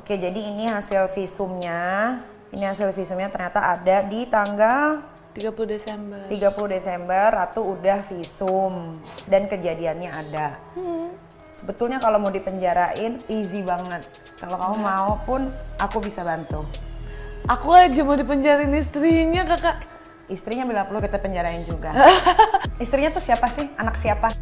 Oke, jadi ini hasil visumnya. Ini hasil visumnya ternyata ada di tanggal 30 Desember. 30 Desember Ratu udah visum dan kejadiannya ada. Sebetulnya kalau mau dipenjarain easy banget. Kalau kamu mau pun aku bisa bantu. Aku aja mau dipenjarain istrinya, Kakak. Istrinya bila perlu kita penjarain juga. Istrinya tuh siapa sih? Anak siapa?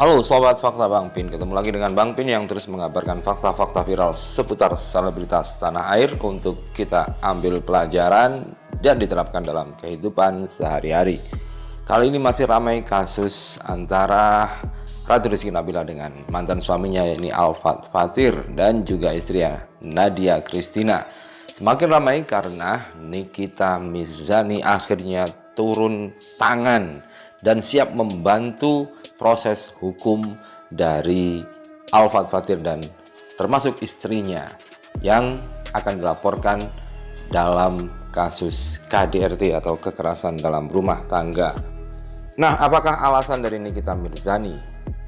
Halo Sobat Fakta Bang Pin, ketemu lagi dengan Bang Pin yang terus mengabarkan fakta-fakta viral seputar selebritas tanah air untuk kita ambil pelajaran dan diterapkan dalam kehidupan sehari-hari. Kali ini masih ramai kasus antara Ratu Rizky Nabila dengan mantan suaminya yakni Alfat Fathir dan juga istrinya Nadia Christina. Semakin ramai karena Nikita Mirzani akhirnya turun tangan dan siap membantu proses hukum dari Alfat Fathir dan termasuk istrinya yang akan dilaporkan dalam kasus KDRT atau kekerasan dalam rumah tangga. Nah, apakah alasan dari Nikita Mirzani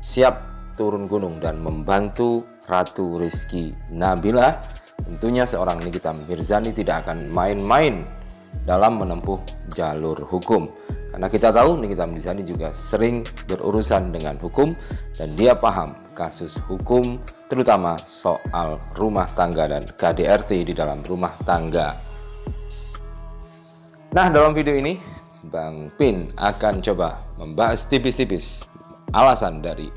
siap turun gunung dan membantu Ratu Rizky Nabila? Tentunya seorang Nikita Mirzani tidak akan main-main dalam menempuh jalur hukum. Karena kita tahu Nikita Mirzani juga sering berurusan dengan hukum dan dia paham kasus hukum terutama soal rumah tangga dan KDRT di dalam rumah tangga. Nah, dalam video ini Bang Pin akan coba membahas tipis-tipis alasan dari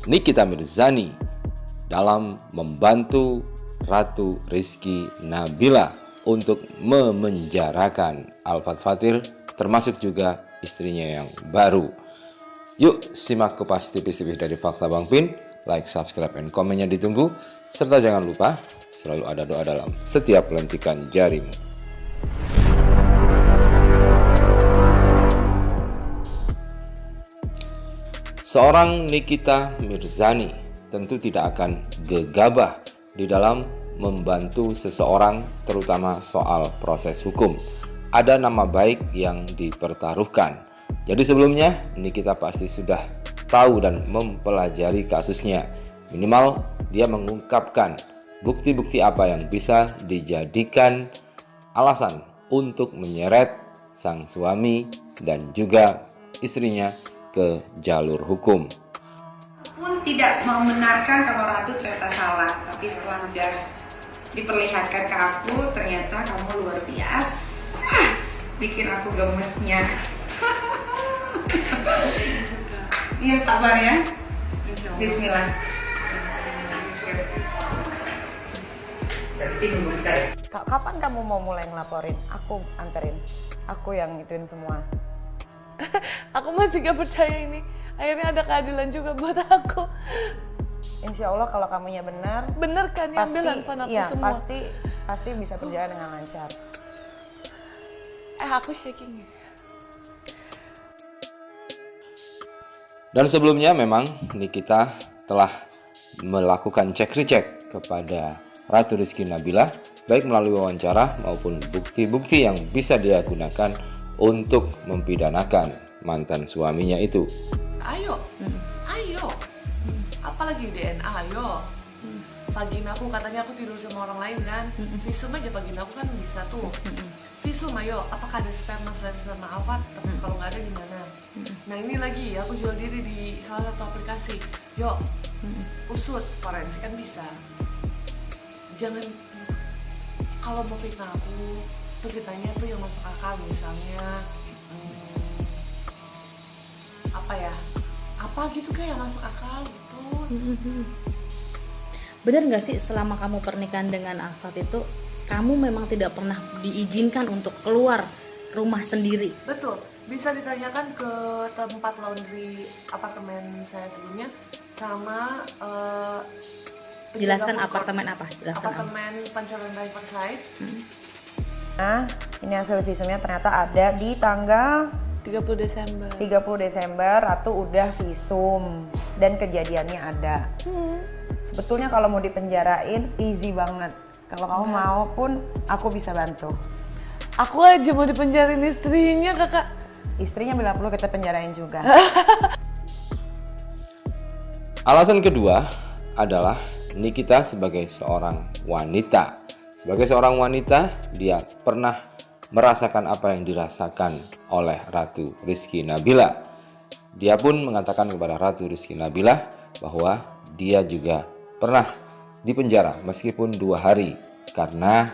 Nikita Mirzani dalam membantu Ratu Rizky Nabila untuk memenjarakan Alfat Fathir termasuk juga istrinya yang baru. Yuk simak kupas tipis-tipis dari Fakta Bang Pin. Like, subscribe, dan komennya ditunggu. Serta jangan lupa selalu ada doa dalam setiap lentikan jarimu. Seorang Nikita Mirzani tentu tidak akan gegabah di dalam membantu seseorang terutama soal proses hukum. Ada nama baik yang dipertaruhkan. Jadi sebelumnya Nikita pasti sudah tahu dan mempelajari kasusnya. Minimal dia mengungkapkan bukti-bukti apa yang bisa dijadikan alasan untuk menyeret sang suami dan juga istrinya ke jalur hukum. Pun tidak membenarkan kalau Ratu ternyata salah, tapi setelah udah diperlihatkan ke aku, ternyata kamu luar biasa. Bikin aku gemesnya. Iya, sabar ya. Bismillah. Kapan kamu mau mulai ngelaporin? Aku anterin. Aku yang ituin semua. Aku masih gak percaya ini. Akhirnya ada keadilan juga buat aku. Insya Allah kalau kamunya benar, Bener kan yang pasti, ambil handphone aku iya, semua. pasti bisa berjalan dengan lancar. Aku shaking. Dan sebelumnya memang Nikita telah melakukan cek-recek kepada Ratu Rizky Nabila baik melalui wawancara maupun bukti-bukti yang bisa dia gunakan untuk mempidanakan mantan suaminya itu. Ayo, ayo. Apalagi DNA, ayo. Vagina aku katanya aku tidur sama orang lain kan. Visum aja vagina aku kan bisa tuh. Visum ayo, apakah ada sperma selain sperma Alfat? Kalau nggak ada di mana? Nah ini lagi aku jual diri di salah satu aplikasi. Yuk, usut forensik kan bisa. Jangan kalau mau fitnah aku, tuh fitnahnya tuh yang masuk akal misalnya. Apa ya? Apa gitu kayak yang masuk akal gitu. Benar nggak sih selama kamu pernikahan dengan Alfat itu kamu memang tidak pernah diizinkan untuk keluar rumah sendiri? Betul, bisa ditanyakan ke tempat laundry apartemen saya sebelumnya sama Jelaskan penjaga apartemen apa? Jelaskan apa? apartemen Pancoran Riverside. Nah, ini hasil visumnya ternyata ada di tanggal 30 Desember. 30 Desember Ratu udah visum dan kejadiannya ada. Sebetulnya kalau mau dipenjarain easy banget. Kalau kamu mau pun aku bisa bantu. Aku aja mau dipenjarain istrinya, Kakak. Istrinya bila perlu kita penjarain juga. Alasan kedua adalah Nikita sebagai seorang wanita. Sebagai seorang wanita, dia pernah merasakan apa yang dirasakan oleh Ratu Rizky Nabila. Dia pun mengatakan kepada Ratu Rizky Nabila bahwa dia juga pernah dipenjara meskipun 2 hari karena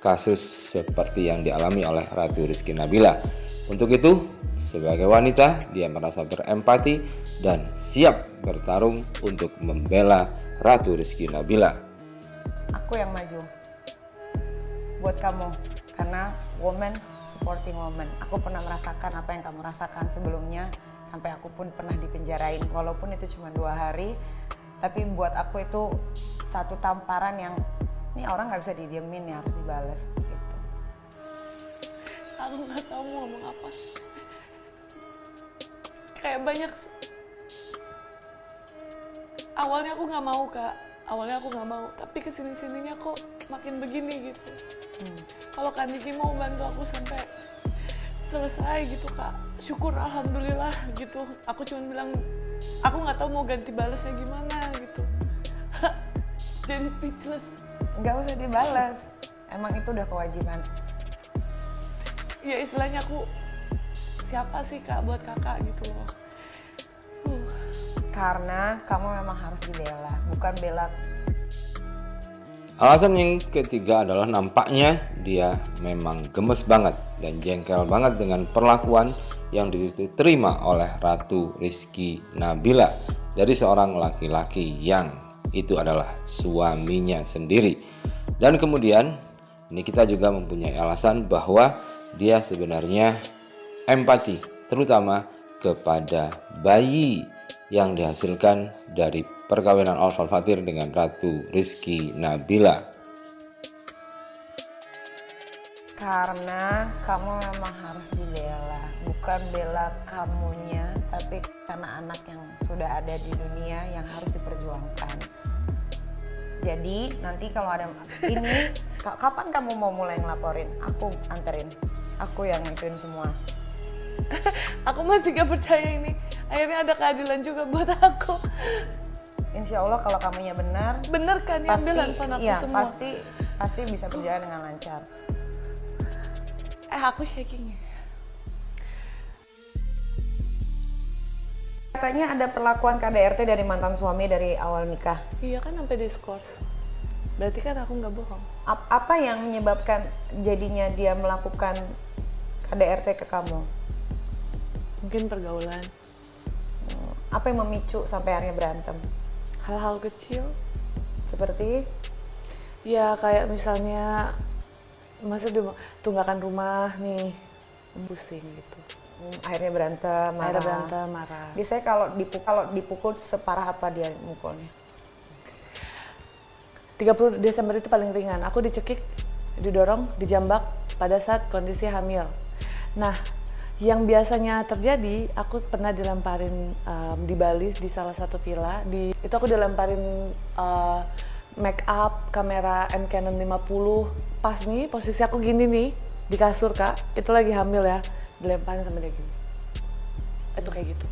kasus seperti yang dialami oleh Ratu Rizky Nabila. Untuk itu, sebagai wanita, dia merasa berempati dan siap bertarung untuk membela Ratu Rizky Nabila. Aku yang maju buat kamu, karena woman supporting woman. Aku pernah merasakan apa yang kamu rasakan sebelumnya, sampai aku pun pernah dipenjarain, walaupun itu cuma 2 hari, tapi buat aku itu satu tamparan yang ini orang nggak bisa didiemin ya, harus dibales gitu. Aku nggak tahu mau ngomong apa. Kayak banyak. Awalnya aku nggak mau Kak. Awalnya aku nggak mau. Tapi kesini-sininya kok makin begini gitu. Kalau Kak Niki mau bantu aku sampai selesai gitu Kak. Syukur alhamdulillah gitu. Aku cuma bilang aku nggak tahu mau ganti balasnya gimana gitu. Jadi speechless. Nggak usah dibales. Emang itu udah kewajiban. Ya istilahnya aku siapa sih Kak buat kakak gitu loh. Karena kamu memang harus dibela, bukan bela. Alasan yang ketiga adalah nampaknya dia memang gemes banget dan jengkel banget dengan perlakuan yang diterima oleh Ratu Rizky Nabila dari seorang laki-laki yang itu adalah suaminya sendiri. Dan kemudian Nikita juga mempunyai alasan bahwa dia sebenarnya empati, terutama kepada bayi yang dihasilkan dari perkawinan Al-Fatir dengan Ratu Rizky Nabila. Karena kamu memang harus dibela, bukan bela kamunya, tapi karena anak yang sudah ada di dunia yang harus diperjuangkan. Jadi nanti kalau ada ini, kapan kamu mau mulai ngelaporin? Aku anterin, aku yang ngituin semua. Aku masih gak percaya ini. Akhirnya ada keadilan juga buat aku. Insya Allah kalau kamunya benar, Bener kan yang pasti, ambil handphone aku iya, semua. pasti bisa berjalan dengan lancar. Aku shaking. Katanya ada perlakuan KDRT dari mantan suami dari awal nikah. Iya kan sampai diskors. Berarti kan aku nggak bohong. Apa yang menyebabkan jadinya dia melakukan KDRT ke kamu? Mungkin pergaulan. Apa yang memicu sampai akhirnya berantem? Hal-hal kecil. Seperti? Ya kayak misalnya maksud dia tunggakan rumah nih, pusing gitu. Akhirnya berantem, marah. Akhirnya berantem, marah. Biasanya kalau dipukul separah apa dia mukulnya? 30 Desember itu paling ringan. Aku dicekik, didorong, dijambak pada saat kondisi hamil. Nah, yang biasanya terjadi, aku pernah dilemparin di Bali di salah satu villa. Itu aku dilemparin make up kamera M Canon 50. Pas nih posisi aku gini nih di kasur Kak, itu lagi hamil ya, dilemparin sama dia gini. Itu kayak gitu.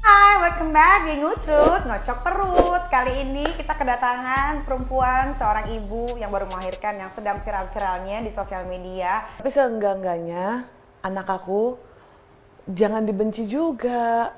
Hai, welcome back di Ngucrut, Ngocok Perut. Kali ini kita kedatangan perempuan, seorang ibu yang baru melahirkan yang sedang viral-viralnya di sosial media. Tapi seenggak-enggaknya anak aku jangan dibenci juga,